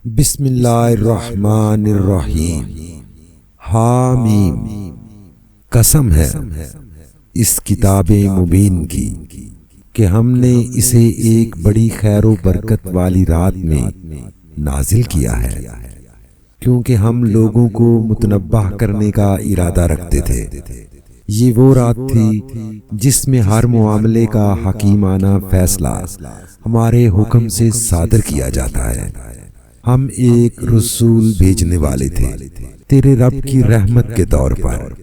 بسم اللہ الرحمن الرحیم۔ حامیم، قسم ہے اس کتاب مبین کی کہ ہم نے اسے ایک بڑی خیر و برکت والی رات میں نازل کیا ہے، کیونکہ ہم لوگوں کو متنبہ کرنے کا ارادہ رکھتے تھے۔ یہ وہ رات تھی جس میں ہر معاملے کا حکیمانہ فیصلہ ہمارے حکم سے صادر کیا جاتا ہے۔ ہم ایک رسول بھیجنے والے تھے تیرے رب کی رحمت کے طور پر،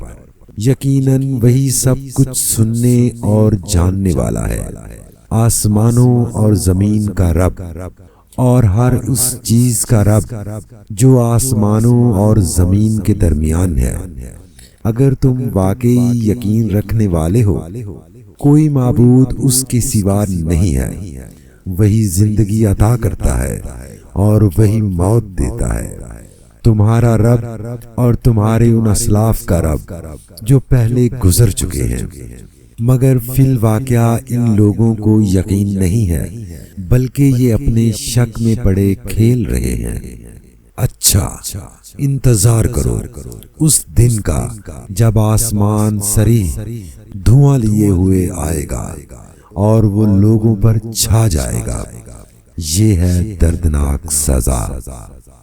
یقیناً وہی سب کچھ سننے اور جاننے والا ہے۔ آسمانوں اور زمین کا رب اور ہر اس چیز کا رب جو آسمانوں اور زمین کے درمیان ہے۔ اگر تم واقعی یقین رکھنے والے ہو، کوئی معبود اس کے سوا نہیں ہے۔ وہی زندگی عطا کرتا ہے اور وہی موت دیتا ہے۔ تمہارا رب اور تمہارے ان اسلاف کا رب جو پہلے گزر چکے ہیں، مگر فی الواقعہ ان لوگوں کو یقین نہیں ہے، بلکہ یہ اپنے شک میں پڑے کھیل رہے ہیں۔ اچھا، انتظار کرو اس دن کا جب آسمان سریح دھواں لیے ہوئے آئے گا اور وہ لوگوں پر چھا جائے گا۔ یہ ہے دردناک سزا۔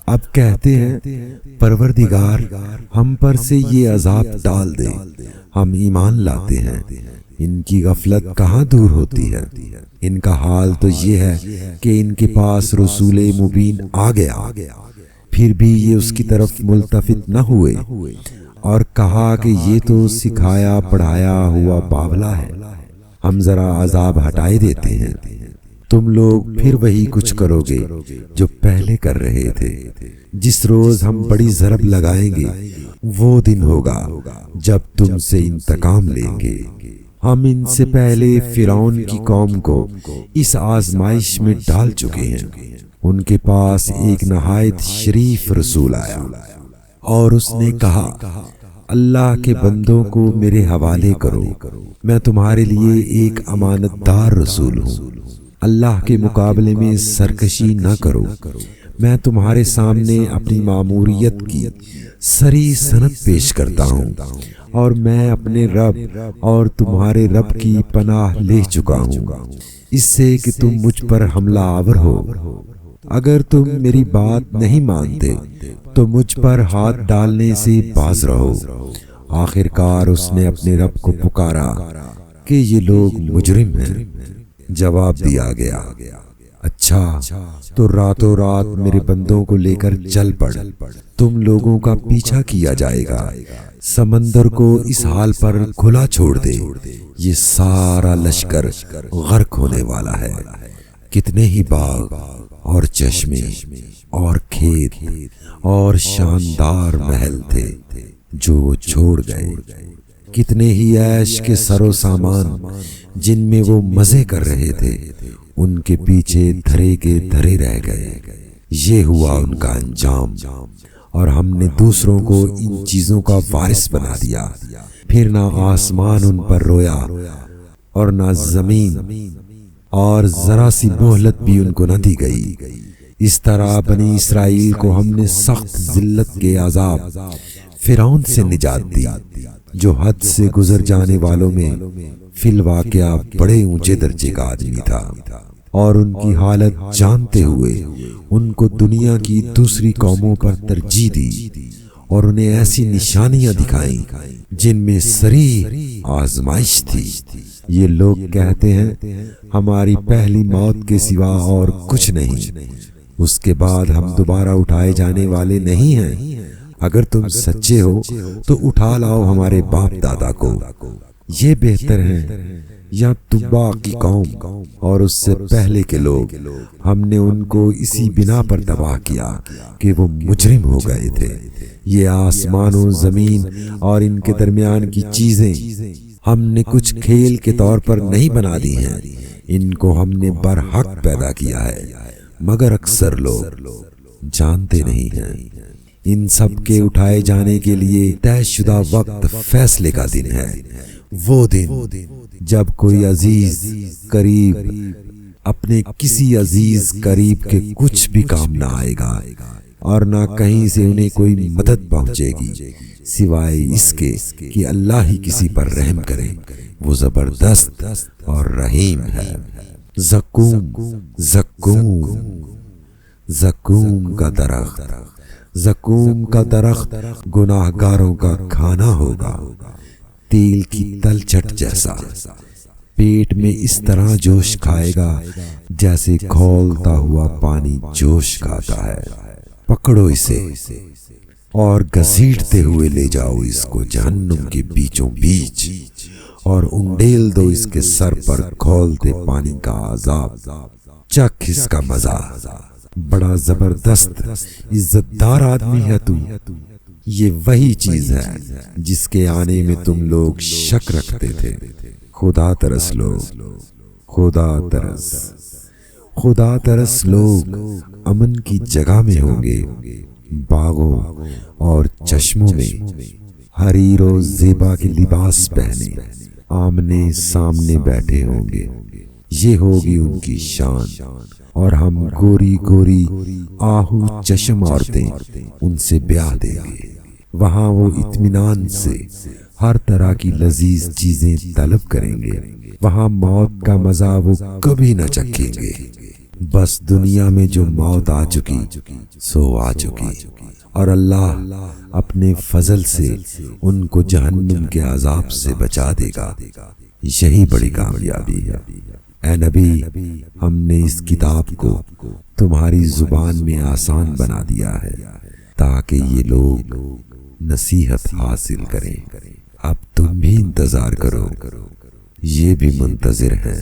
اب کہتے ہیں، پروردگار ہم پر سے یہ عذاب ڈال دے، ہم ایمان لاتے ہیں۔ ان کی غفلت کہاں دور ہوتی ہے؟ ان کا حال تو یہ ہے کہ ان کے پاس رسول مبین آ گیا، پھر بھی یہ اس کی طرف ملتفت نہ ہوئے اور کہا کہ یہ تو سکھایا پڑھایا ہوا باولا ہے، ہم ذرا عذاب ہٹائے دیتے ہیں۔ تم لوگ پھر وہی کچھ کرو گے جو پہلے کر رہے تھے۔ جس روز ہم بڑی ضرب لگائیں گے وہ دن ہوگا جب تم سے انتقام لیں گے۔ ہم ان سے پہلے فرعون کی قوم کو اس آزمائش میں ڈال چکے ہیں۔ ان کے پاس ایک نہایت شریف رسول آیا اور اس نے کہا، اللہ کے بندوں کو میرے حوالے کرو، میں تمہارے لیے ایک امانت دار رسول ہوں۔ اللہ کے مقابلے میں سرکشی نہ کرو۔ میں تمہارے سامنے اپنی ماموریت کی صریح سند پیش کرتا ہوں، اور میں اپنے رب اور تمہارے رب کی پناہ لے چکا ہوں اس سے کہ تم مجھ پر حملہ آور ہو۔ اگر تم میری بات نہیں مانتے تو مجھ پر ہاتھ ڈالنے سے باز رہو۔ آخر کار اس نے اپنے رب کو پکارا کہ یہ لوگ مجرم ہیں۔ جواب دیا گیا، اچھا تو راتوں رات میرے بندوں کو لے کر چل پڑ، تم لوگوں کا پیچھا کیا جائے گا۔ سمندر کو اس حال پر کھلا چھوڑ دے، یہ سارا لشکر غرق ہونے والا ہے۔ کتنے ہی باغ اور چشمے اور کھیت اور شاندار محل تھے جو چھوڑ گئے، کتنے ہی عیش کے سر و سامان جن میں وہ مزے کر رہے تھے، ان کے پیچھے دھرے کے دھرے رہ گئے۔ یہ ہوا ان کا انجام، اور ہم نے دوسروں کو ان چیزوں کا وارث بنا دیا۔ پھر نہ آسمان ان پر رویا اور نہ زمین، اور ذرا سی مہلت بھی ان کو نہ دی گئی۔ اس طرح بنی اسرائیل کو ہم نے سخت ذلت کے عذاب فرعون سے نجات دی، جو حد سے گزر جانے والوں میں فی الواقعہ بڑے اونچے درجے کا آدمی تھا، اور ان کی حالت جانتے ہوئے ان کو دنیا کی دوسری قوموں پر ترجیح دی، اور انہیں ایسی نشانیاں دکھائیں جن میں صریح آزمائش تھی۔ یہ لوگ کہتے ہیں، ہماری پہلی موت کے سوا اور کچھ نہیں، اس کے بعد ہم دوبارہ اٹھائے جانے والے نہیں ہیں۔ اگر تم سچے ہو تو اٹھا لاؤ ہمارے باپ دادا کو، یہ بہتر ہے، یا تبا کی قوم اور اس سے پہلے کے لوگ، ہم نے ان کو اسی بنا پر تباہ کیا کہ وہ مجرم ہو گئے تھے۔ یہ آسمان و زمین اور ان کے درمیان کی چیزیں ہم نے کچھ کھیل کے طور پر نہیں بنا دی ہیں، ان کو ہم نے برحق پیدا کیا ہے، مگر اکثر لوگ جانتے نہیں ہیں۔ ان سب کے اٹھائے جانے کے لیے طے شدہ وقت فیصلے کا دن ہے، وہ دن جب کوئی عزیز قریب اپنے کسی عزیز قریب کے کچھ بھی کام نہ آئے گا، اور نہ کہیں سے انہیں کوئی مدد پہنچے گی سوائے اس کے کہ اللہ ہی کسی پر رحم کرے، وہ زبردست اور رحیم ہے۔ زقوم زقوم زقوم کا درخت، زقوم کا درخت گناہگاروں کا کھانا ہوگا، تیل کی تلچھٹ جیسا، پیٹ میں اس طرح جوش کھائے گا جیسے کھولتا ہوا پانی جوش کھاتا ہے۔ پکڑو اسے اور گھسیٹتے ہوئے لے جاؤ اس کو جہنم کے بیچوں بیچ، اور انڈیل دو اس کے سر پر کھولتے پانی کا عذاب، چکھ اس کا مزہ، بڑا زبردست عزت دار آدمی ہے تو۔ یہ وہی چیز ہے جس کے آنے میں تم لوگ شک رکھتے تھے۔ خدا ترس لوگ، خدا ترس، خدا ترس لوگ امن کی جگہ میں ہوں گے، باغوں اور چشموں میں، حریر و زیبا کے لباس پہنے آمنے سامنے بیٹھے ہوں گے، یہ ہوگی ان کی شان۔ اور ہم گوری گوری آہو چشم عورتیں ان سے بیاہ دیں گے، وہاں وہ اطمینان سے ہر طرح کی لذیذ چیزیں طلب کریں گے، وہاں موت کا مزہ وہ کبھی نہ چکھیں گے۔ بس دنیا میں جو موت آ چکی سو آ چکی، اور اللہ اپنے فضل سے ان کو جہنم کے عذاب سے بچا دے گا، یہی بڑی کامیابی ہے۔ اے نبی، ہم نے اس کتاب کو تمہاری زبان میں آسان بنا دیا ہے تاکہ یہ لوگ نصیحت حاصل کریں۔ اب تم بھی انتظار کرو، یہ بھی منتظر ہیں۔